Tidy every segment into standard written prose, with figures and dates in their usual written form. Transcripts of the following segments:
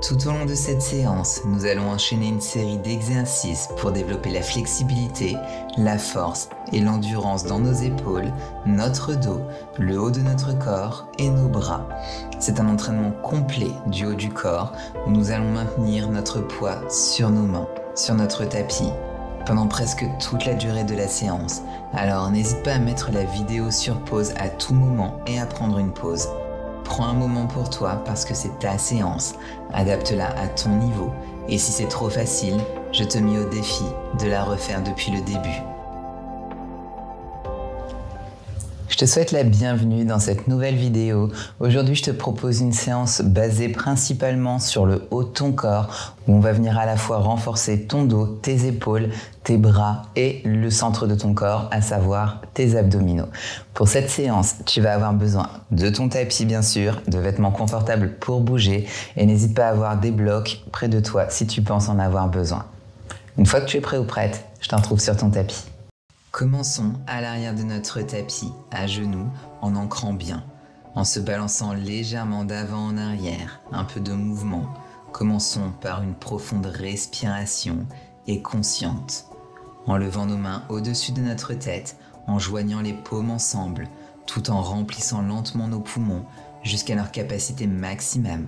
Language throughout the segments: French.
Tout au long de cette séance, nous allons enchaîner une série d'exercices pour développer la flexibilité, la force et l'endurance dans nos épaules, notre dos, le haut de notre corps et nos bras. C'est un entraînement complet du haut du corps où nous allons maintenir notre poids sur nos mains, sur notre tapis, pendant presque toute la durée de la séance. Alors n'hésite pas à mettre la vidéo sur pause à tout moment et à prendre une pause. Prends un moment pour toi parce que c'est ta séance. Adapte-la à ton niveau. Et si c'est trop facile, je te mets au défi de la refaire depuis le début. Je te souhaite la bienvenue dans cette nouvelle vidéo. Aujourd'hui, je te propose une séance basée principalement sur le haut de ton corps où on va venir à la fois renforcer ton dos, tes épaules, tes bras et le centre de ton corps, à savoir tes abdominaux. Pour cette séance, tu vas avoir besoin de ton tapis bien sûr, de vêtements confortables pour bouger et n'hésite pas à avoir des blocs près de toi si tu penses en avoir besoin. Une fois que tu es prêt ou prête, je t'en trouve sur ton tapis. Commençons à l'arrière de notre tapis, à genoux, en ancrant bien, en se balançant légèrement d'avant en arrière, un peu de mouvement. Commençons par une profonde respiration et consciente, en levant nos mains au-dessus de notre tête, en joignant les paumes ensemble, tout en remplissant lentement nos poumons jusqu'à leur capacité maximum.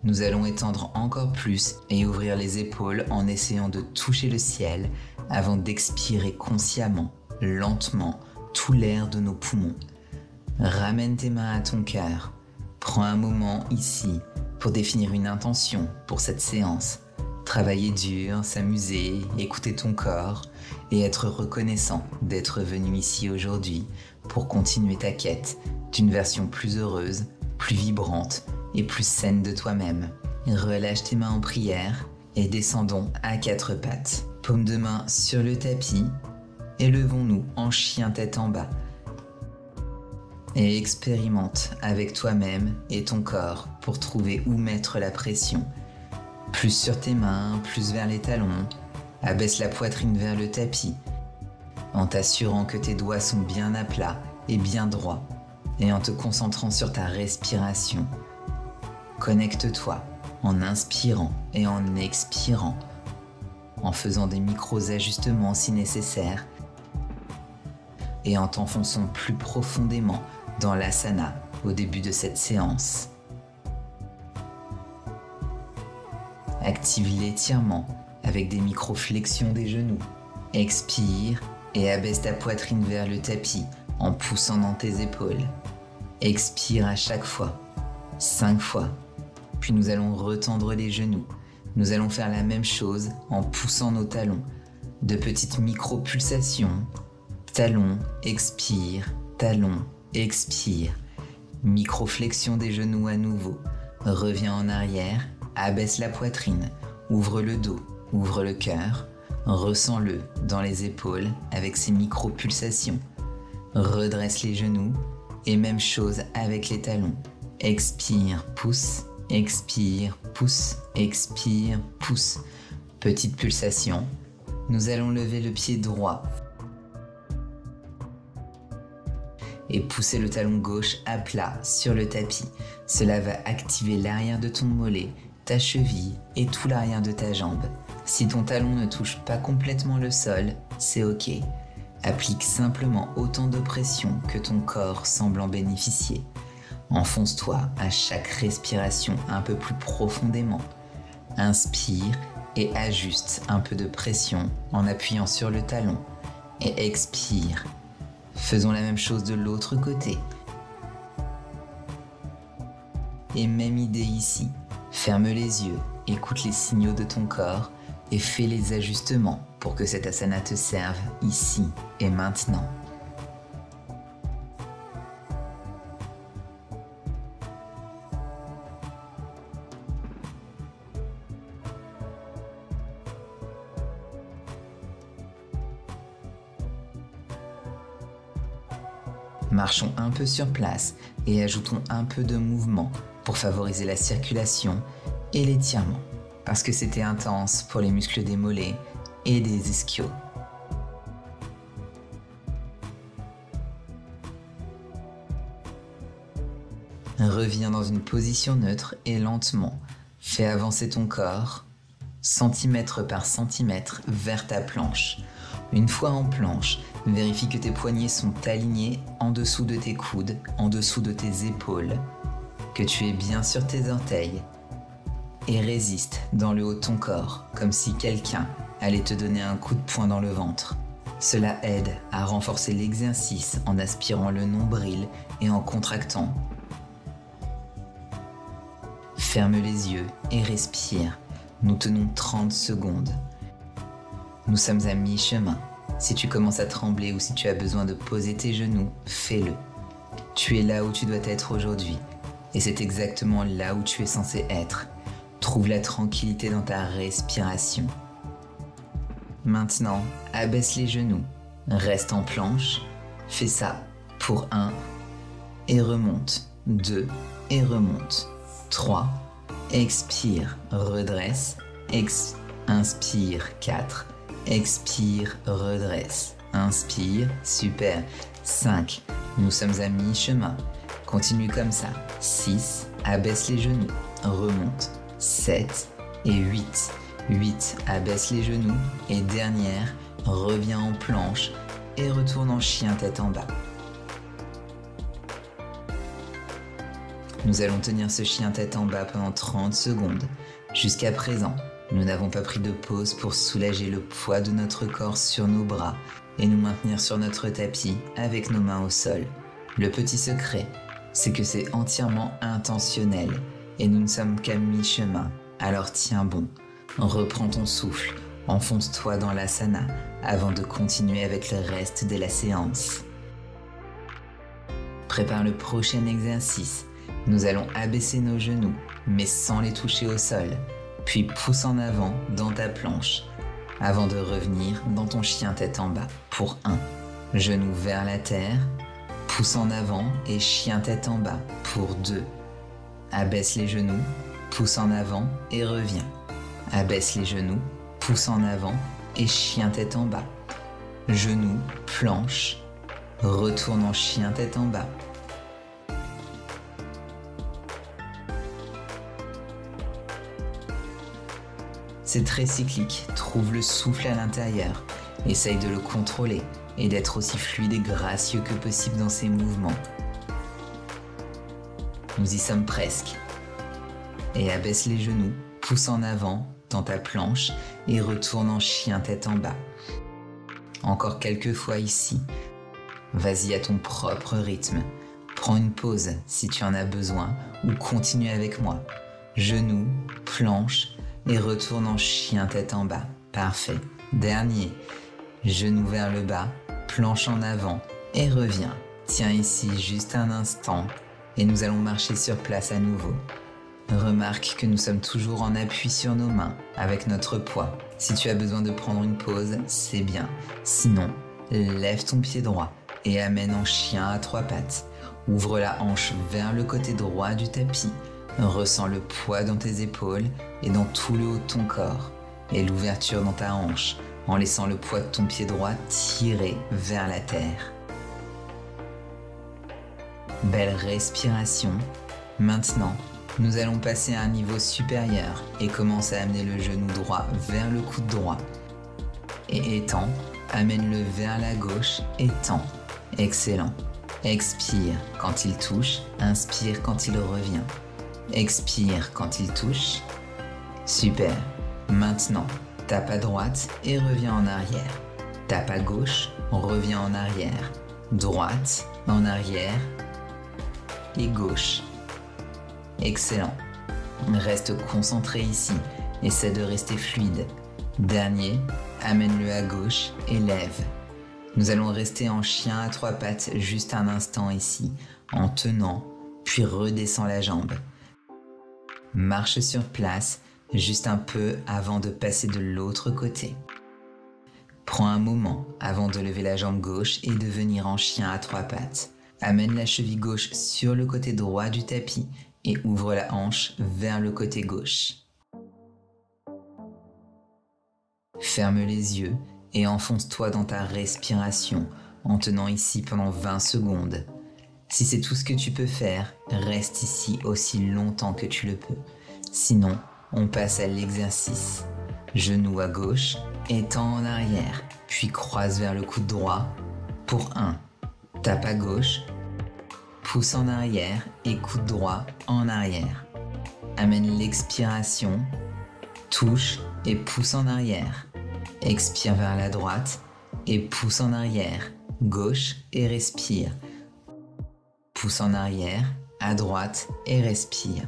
Nous allons étendre encore plus et ouvrir les épaules en essayant de toucher le ciel avant d'expirer consciemment, lentement, tout l'air de nos poumons. Ramène tes mains à ton cœur. Prends un moment ici pour définir une intention pour cette séance. Travailler dur, s'amuser, écouter ton corps et être reconnaissant d'être venu ici aujourd'hui pour continuer ta quête d'une version plus heureuse, plus vibrante et plus saine de toi-même. Relâche tes mains en prière et descendons à quatre pattes. Paume de main sur le tapis. Élevons-nous en chien tête en bas et expérimente avec toi-même et ton corps pour trouver où mettre la pression. Plus sur tes mains, plus vers les talons. Abaisse la poitrine vers le tapis en t'assurant que tes doigts sont bien à plat et bien droits et en te concentrant sur ta respiration. Connecte-toi en inspirant et en expirant, en faisant des micros-ajustements si nécessaire et en t'enfonçant plus profondément dans l'asana au début de cette séance. Active l'étirement avec des micro-flexions des genoux. Expire et abaisse ta poitrine vers le tapis en poussant dans tes épaules. Expire à chaque fois, 5 fois. Puis nous allons retendre les genoux. Nous allons faire la même chose en poussant nos talons. De petites micro-pulsations. Talon, expire, talon, expire. Micro-flexion des genoux à nouveau. Reviens en arrière, abaisse la poitrine, ouvre le dos, ouvre le cœur. Ressens-le dans les épaules avec ces micro-pulsations. Redresse les genoux et même chose avec les talons. Expire, pousse, expire, pousse, expire, pousse. Petite pulsation. Nous allons lever le pied droit et pousser le talon gauche à plat sur le tapis. Cela va activer l'arrière de ton mollet, ta cheville et tout l'arrière de ta jambe. Si ton talon ne touche pas complètement le sol, c'est ok. Applique simplement autant de pression que ton corps semble en bénéficier. Enfonce-toi à chaque respiration un peu plus profondément. Inspire et ajuste un peu de pression en appuyant sur le talon. Et expire. Faisons la même chose de l'autre côté. Et même idée ici. Ferme les yeux, écoute les signaux de ton corps et fais les ajustements pour que cette asana te serve ici et maintenant. Marchons un peu sur place et ajoutons un peu de mouvement pour favoriser la circulation et l'étirement, parce que c'était intense pour les muscles des mollets et des ischios. Reviens dans une position neutre et lentement, Fais avancer ton corps, centimètre par centimètre, vers ta planche. Une fois en planche, vérifie que tes poignets sont alignés en dessous de tes coudes, en dessous de tes épaules, que tu es bien sur tes orteils et résiste dans le haut de ton corps, comme si quelqu'un allait te donner un coup de poing dans le ventre. Cela aide à renforcer l'exercice en aspirant le nombril et en contractant. Ferme les yeux et respire. Nous tenons 30 secondes. Nous sommes à mi-chemin. Si tu commences à trembler ou si tu as besoin de poser tes genoux, fais-le. Tu es là où tu dois être aujourd'hui. Et c'est exactement là où tu es censé être. Trouve la tranquillité dans ta respiration. Maintenant, abaisse les genoux. Reste en planche. Fais ça pour 1 et remonte. 2 et remonte. 3. Expire, redresse. Inspire, 4. Expire, redresse. Inspire, super. 5. Nous sommes à mi-chemin. Continue comme ça. 6. Abaisse les genoux. Remonte. 7 et 8. 8. Abaisse les genoux. Et dernière, reviens en planche et retourne en chien tête en bas. Nous allons tenir ce chien tête en bas pendant 30 secondes. Jusqu'à présent, nous n'avons pas pris de pause pour soulager le poids de notre corps sur nos bras et nous maintenir sur notre tapis avec nos mains au sol. Le petit secret, c'est que c'est entièrement intentionnel et nous ne sommes qu'à mi-chemin. Alors tiens bon, reprends ton souffle, enfonce-toi dans l'asana avant de continuer avec le reste de la séance. Prépare le prochain exercice. Nous allons abaisser nos genoux, mais sans les toucher au sol, puis pousse en avant dans ta planche, avant de revenir dans ton chien tête en bas pour 1. Genoux vers la terre, pousse en avant et chien tête en bas pour 2. Abaisse les genoux, pousse en avant et reviens. Abaisse les genoux, pousse en avant et chien tête en bas. Genoux, planche, retourne en chien tête en bas. C'est très cyclique, trouve le souffle à l'intérieur, essaye de le contrôler et d'être aussi fluide et gracieux que possible dans ses mouvements. Nous y sommes presque. Et abaisse les genoux, pousse en avant dans ta planche et retourne en chien tête en bas. Encore quelques fois ici. Vas-y à ton propre rythme. Prends une pause si tu en as besoin ou continue avec moi. Genoux, planche, et retourne en chien tête en bas. Parfait. Dernier. Genoux vers le bas, planche en avant et reviens. Tiens ici juste un instant et nous allons marcher sur place à nouveau. Remarque que nous sommes toujours en appui sur nos mains avec notre poids. Si tu as besoin de prendre une pause, c'est bien. Sinon, lève ton pied droit et amène en chien à 3 pattes. Ouvre la hanche vers le côté droit du tapis. Ressens le poids dans tes épaules et dans tout le haut de ton corps et l'ouverture dans ta hanche en laissant le poids de ton pied droit tirer vers la terre. Belle respiration. Maintenant, nous allons passer à un niveau supérieur et commencer à amener le genou droit vers le coude droit. Et étends, amène-le vers la gauche, étends. Excellent. Expire quand il touche, inspire quand il revient. Expire quand il touche. Super. Maintenant, tape à droite et reviens en arrière. Tape à gauche, reviens en arrière. Droite, en arrière et gauche. Excellent. Reste concentré ici. Essaie de rester fluide. Dernier, amène-le à gauche et lève. Nous allons rester en chien à 3 pattes juste un instant ici, en tenant, puis redescends la jambe. Marche sur place, juste un peu avant de passer de l'autre côté. Prends un moment avant de lever la jambe gauche et de venir en chien à 3 pattes. Amène la cheville gauche sur le côté droit du tapis et ouvre la hanche vers le côté gauche. Ferme les yeux et enfonce-toi dans ta respiration en tenant ici pendant 20 secondes. Si c'est tout ce que tu peux faire, reste ici aussi longtemps que tu le peux. Sinon, on passe à l'exercice. Genou à gauche, étend en arrière, puis croise vers le coude droit pour 1. Tape à gauche, pousse en arrière et coude droit en arrière. Amène l'expiration, touche et pousse en arrière. Expire vers la droite et pousse en arrière, gauche et respire. Pousse en arrière, à droite et respire.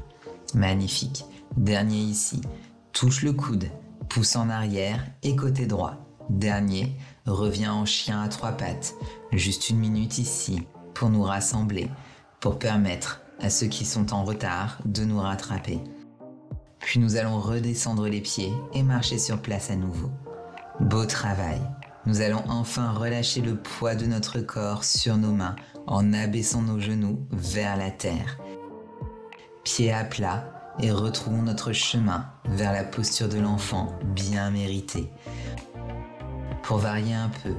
Magnifique. Dernier ici. Touche le coude, pousse en arrière et côté droit. Dernier, reviens en chien à 3 pattes. Juste 1 minute ici pour nous rassembler, pour permettre à ceux qui sont en retard de nous rattraper. Puis nous allons redescendre les pieds et marcher sur place à nouveau. Beau travail. Nous allons enfin relâcher le poids de notre corps sur nos mains en abaissant nos genoux vers la terre. Pieds à plat et retrouvons notre chemin vers la posture de l'enfant bien méritée. Pour varier un peu,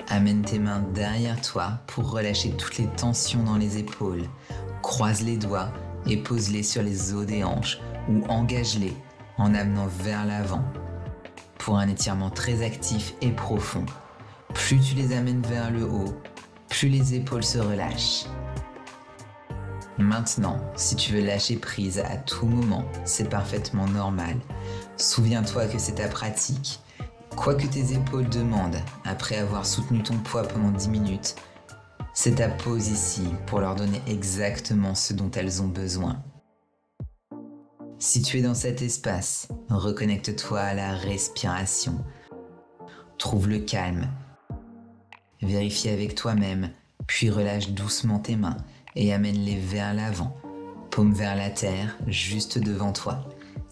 amène tes mains derrière toi pour relâcher toutes les tensions dans les épaules. Croise les doigts et pose-les sur les os des hanches ou engage-les en amenant vers l'avant. Pour un étirement très actif et profond. Plus tu les amènes vers le haut, plus les épaules se relâchent. Maintenant, si tu veux lâcher prise à tout moment, c'est parfaitement normal. Souviens-toi que c'est ta pratique. Quoi que tes épaules demandent, après avoir soutenu ton poids pendant 10 minutes, c'est ta pause ici pour leur donner exactement ce dont elles ont besoin. Si tu es dans cet espace, reconnecte-toi à la respiration. Trouve le calme. Vérifie avec toi-même, puis relâche doucement tes mains et amène-les vers l'avant, paume vers la terre, juste devant toi.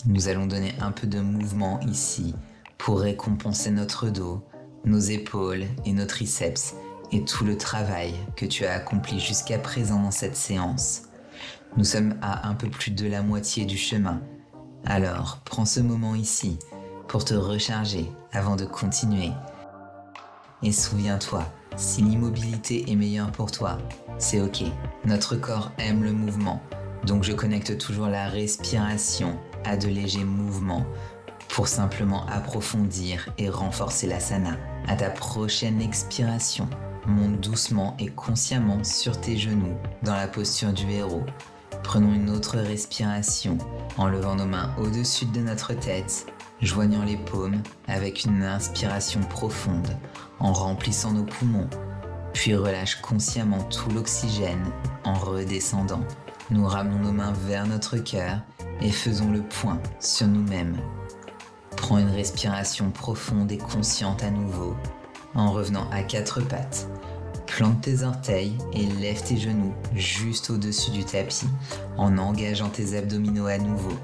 Nous allons donner un peu de mouvement ici pour récompenser notre dos, nos épaules et nos triceps et tout le travail que tu as accompli jusqu'à présent dans cette séance. Nous sommes à un peu plus de la moitié du chemin. Alors, prends ce moment ici pour te recharger avant de continuer. Et souviens-toi, si l'immobilité est meilleure pour toi, c'est ok. Notre corps aime le mouvement, donc je connecte toujours la respiration à de légers mouvements pour simplement approfondir et renforcer l'asana. À ta prochaine expiration, monte doucement et consciemment sur tes genoux dans la posture du héros. Prenons une autre respiration en levant nos mains au-dessus de notre tête, joignant les paumes avec une inspiration profonde en remplissant nos poumons, puis relâche consciemment tout l'oxygène en redescendant. Nous ramenons nos mains vers notre cœur et faisons le point sur nous-mêmes. Prends une respiration profonde et consciente à nouveau en revenant à 4 pattes. Plante tes orteils et lève tes genoux juste au-dessus du tapis en engageant tes abdominaux à nouveau.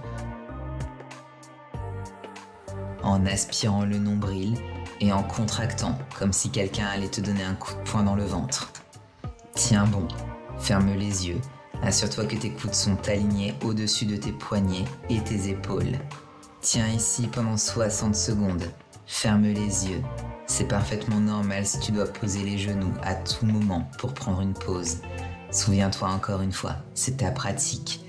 En aspirant le nombril et en contractant comme si quelqu'un allait te donner un coup de poing dans le ventre. Tiens bon, ferme les yeux, assure-toi que tes coudes sont alignés au-dessus de tes poignets et tes épaules. Tiens ici pendant 60 secondes, ferme les yeux. C'est parfaitement normal si tu dois poser les genoux à tout moment pour prendre une pause. Souviens-toi encore une fois, c'est ta pratique.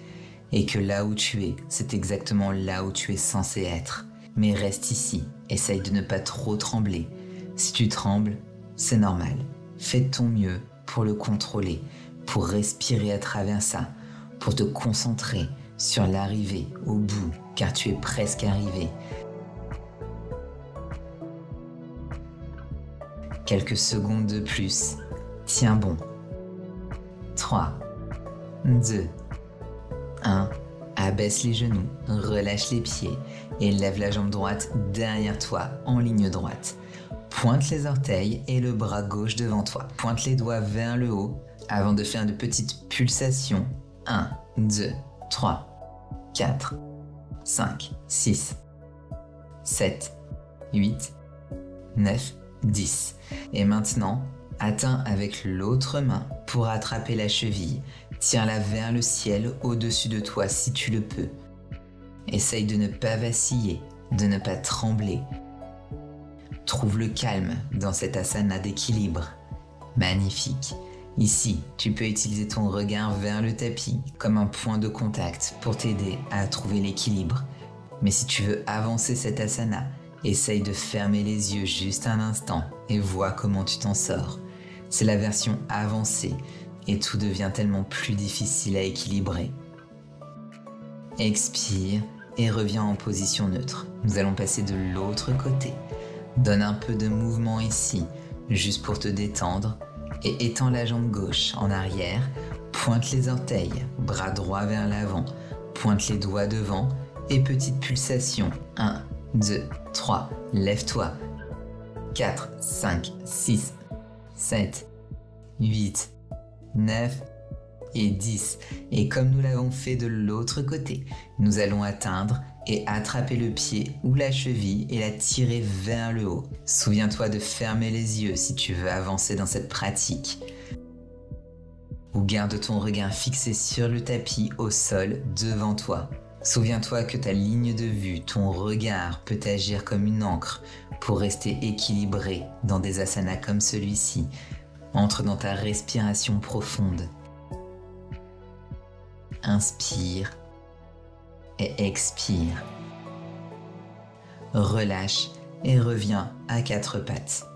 Et que là où tu es, c'est exactement là où tu es censé être. Mais reste ici, essaye de ne pas trop trembler. Si tu trembles, c'est normal. Fais de ton mieux pour le contrôler, pour respirer à travers ça, pour te concentrer sur l'arrivée au bout, car tu es presque arrivé. Quelques secondes de plus. Tiens bon. 3, 2, 1. Abaisse les genoux, relâche les pieds et lève la jambe droite derrière toi en ligne droite. Pointe les orteils et le bras gauche devant toi. Pointe les doigts vers le haut avant de faire de petites pulsations. 1, 2, 3, 4, 5, 6, 7, 8, 9, 10. Et maintenant, atteins avec l'autre main pour attraper la cheville. Tire-la vers le ciel au-dessus de toi si tu le peux. Essaye de ne pas vaciller, de ne pas trembler. Trouve le calme dans cet asana d'équilibre. Magnifique. Ici, tu peux utiliser ton regard vers le tapis comme un point de contact pour t'aider à trouver l'équilibre. Mais si tu veux avancer cet asana, essaye de fermer les yeux juste un instant et vois comment tu t'en sors. C'est la version avancée et tout devient tellement plus difficile à équilibrer. Expire et reviens en position neutre. Nous allons passer de l'autre côté. Donne un peu de mouvement ici, juste pour te détendre, et étends la jambe gauche en arrière, pointe les orteils, bras droit vers l'avant, pointe les doigts devant, et petite pulsation. 1, 2, 3, lève-toi. 4, 5, 6, 7, 8, 9 et 10. Et comme nous l'avons fait de l'autre côté, nous allons atteindre et attraper le pied ou la cheville et la tirer vers le haut. Souviens-toi de fermer les yeux si tu veux avancer dans cette pratique. Ou garde ton regard fixé sur le tapis au sol devant toi. Souviens-toi que ta ligne de vue, ton regard peut agir comme une encre pour rester équilibré dans des asanas comme celui-ci. Entre dans ta respiration profonde. Inspire et expire. Relâche et reviens à quatre pattes.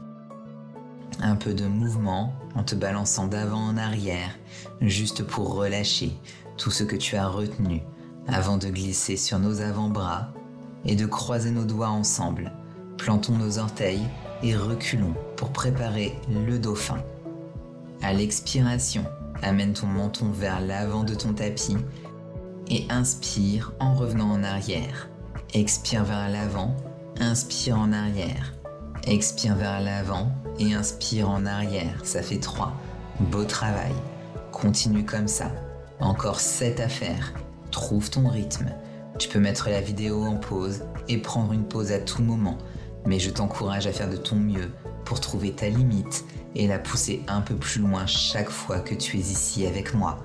Un peu de mouvement en te balançant d'avant en arrière, juste pour relâcher tout ce que tu as retenu avant de glisser sur nos avant-bras et de croiser nos doigts ensemble. Plantons nos orteils et reculons pour préparer le dauphin. À l'expiration, amène ton menton vers l'avant de ton tapis et inspire en revenant en arrière. Expire vers l'avant, inspire en arrière. Expire vers l'avant et inspire en arrière. Ça fait 3. Beau travail. Continue comme ça. Encore 7 à faire. Trouve ton rythme. Tu peux mettre la vidéo en pause et prendre une pause à tout moment. Mais je t'encourage à faire de ton mieux pour trouver ta limite et la pousser un peu plus loin chaque fois que tu es ici avec moi.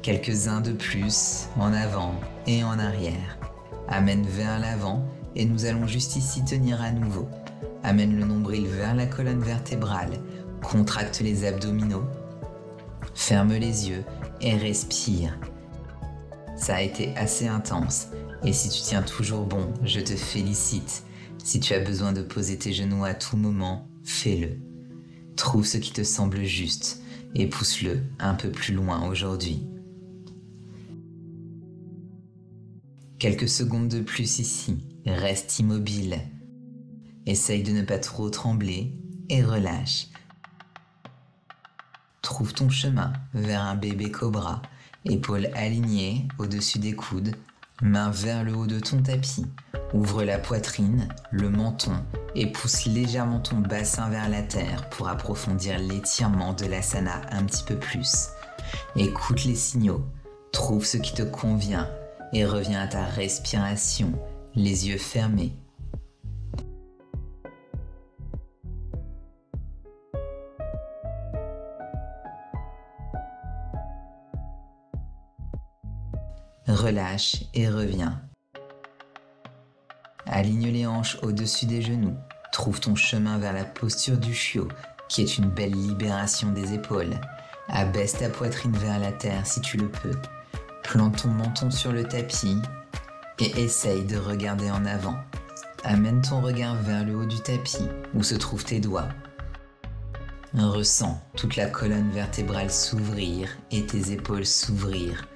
Quelques-uns de plus, en avant et en arrière. Amène vers l'avant et nous allons juste ici tenir à nouveau. Amène le nombril vers la colonne vertébrale, contracte les abdominaux, ferme les yeux et respire. Ça a été assez intense et si tu tiens toujours bon, je te félicite. Si tu as besoin de poser tes genoux à tout moment, fais-le. Trouve ce qui te semble juste et pousse-le un peu plus loin aujourd'hui. Quelques secondes de plus ici, reste immobile. Essaye de ne pas trop trembler et relâche. Trouve ton chemin vers un bébé cobra, épaules alignées au-dessus des coudes, mains vers le haut de ton tapis. Ouvre la poitrine, le menton et pousse légèrement ton bassin vers la terre pour approfondir l'étirement de l'asana un petit peu plus. Écoute les signaux, trouve ce qui te convient et reviens à ta respiration, les yeux fermés. Relâche et reviens. Aligne les hanches au-dessus des genoux. Trouve ton chemin vers la posture du chiot, qui est une belle libération des épaules. Abaisse ta poitrine vers la terre si tu le peux. Plante ton menton sur le tapis et essaye de regarder en avant. Amène ton regard vers le haut du tapis, où se trouvent tes doigts. Ressens toute la colonne vertébrale s'ouvrir et tes épaules s'ouvrir.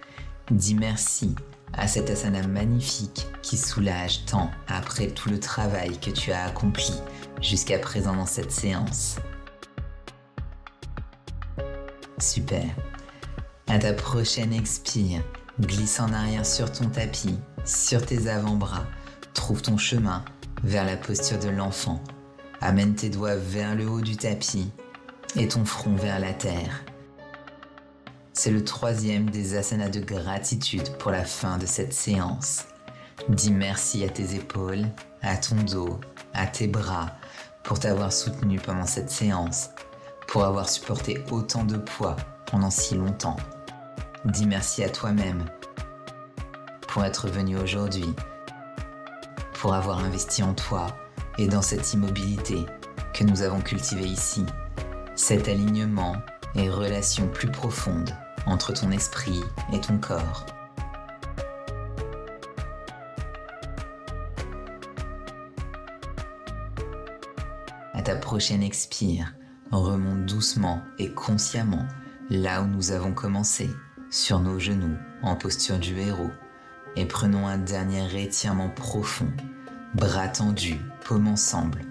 Dis merci à cet asana magnifique qui soulage tant après tout le travail que tu as accompli jusqu'à présent dans cette séance. Super. À ta prochaine expire, glisse en arrière sur ton tapis, sur tes avant-bras, trouve ton chemin vers la posture de l'enfant. Amène tes doigts vers le haut du tapis et ton front vers la terre. C'est le 3e des asanas de gratitude pour la fin de cette séance. Dis merci à tes épaules, à ton dos, à tes bras pour t'avoir soutenu pendant cette séance, pour avoir supporté autant de poids pendant si longtemps. Dis merci à toi-même pour être venu aujourd'hui, pour avoir investi en toi et dans cette immobilité que nous avons cultivée ici, cet alignement et relation plus profonde entre ton esprit et ton corps. ta prochaine expire, remonte doucement et consciemment là où nous avons commencé, sur nos genoux, en posture du héros. Et prenons un dernier étirement profond, bras tendus, paumes ensemble.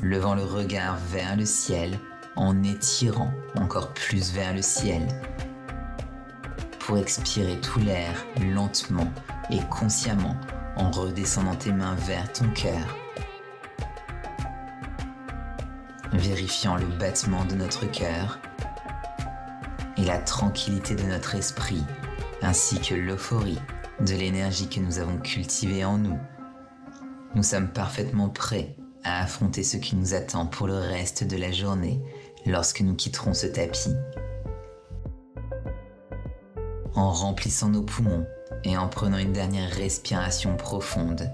Levant le regard vers le ciel, en étirant encore plus vers le ciel. Pour expirer tout l'air lentement et consciemment en redescendant tes mains vers ton cœur. Vérifiant le battement de notre cœur et la tranquillité de notre esprit, ainsi que l'euphorie de l'énergie que nous avons cultivée en nous. Nous sommes parfaitement prêts à affronter ce qui nous attend pour le reste de la journée lorsque nous quitterons ce tapis. En remplissant nos poumons et en prenant une dernière respiration profonde,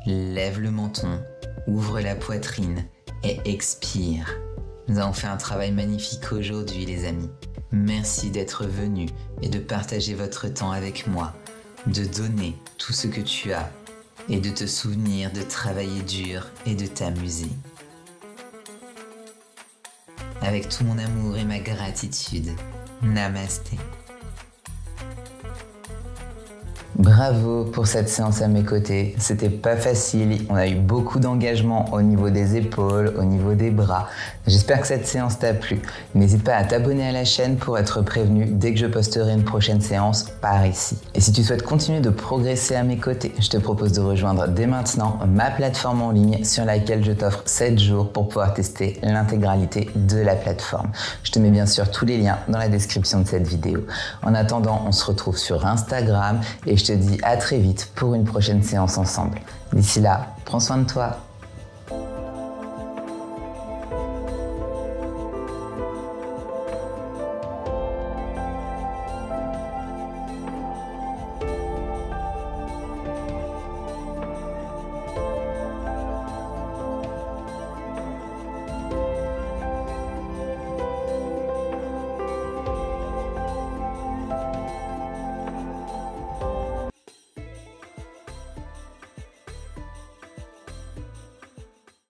lève le menton, ouvre la poitrine et expire. Nous avons fait un travail magnifique aujourd'hui, les amis. Merci d'être venus et de partager votre temps avec moi, de donner tout ce que tu as et de te souvenir de travailler dur et de t'amuser. Avec tout mon amour et ma gratitude, Namasté. Bravo pour cette séance à mes côtés, c'était pas facile, on a eu beaucoup d'engagement au niveau des épaules, au niveau des bras. J'espère que cette séance t'a plu. N'hésite pas à t'abonner à la chaîne pour être prévenu dès que je posterai une prochaine séance par ici. Et si tu souhaites continuer de progresser à mes côtés, je te propose de rejoindre dès maintenant ma plateforme en ligne sur laquelle je t'offre 7 jours pour pouvoir tester l'intégralité de la plateforme. Je te mets bien sûr tous les liens dans la description de cette vidéo. En attendant, on se retrouve sur Instagram et je te dis à très vite pour une prochaine séance ensemble. D'ici là, prends soin de toi.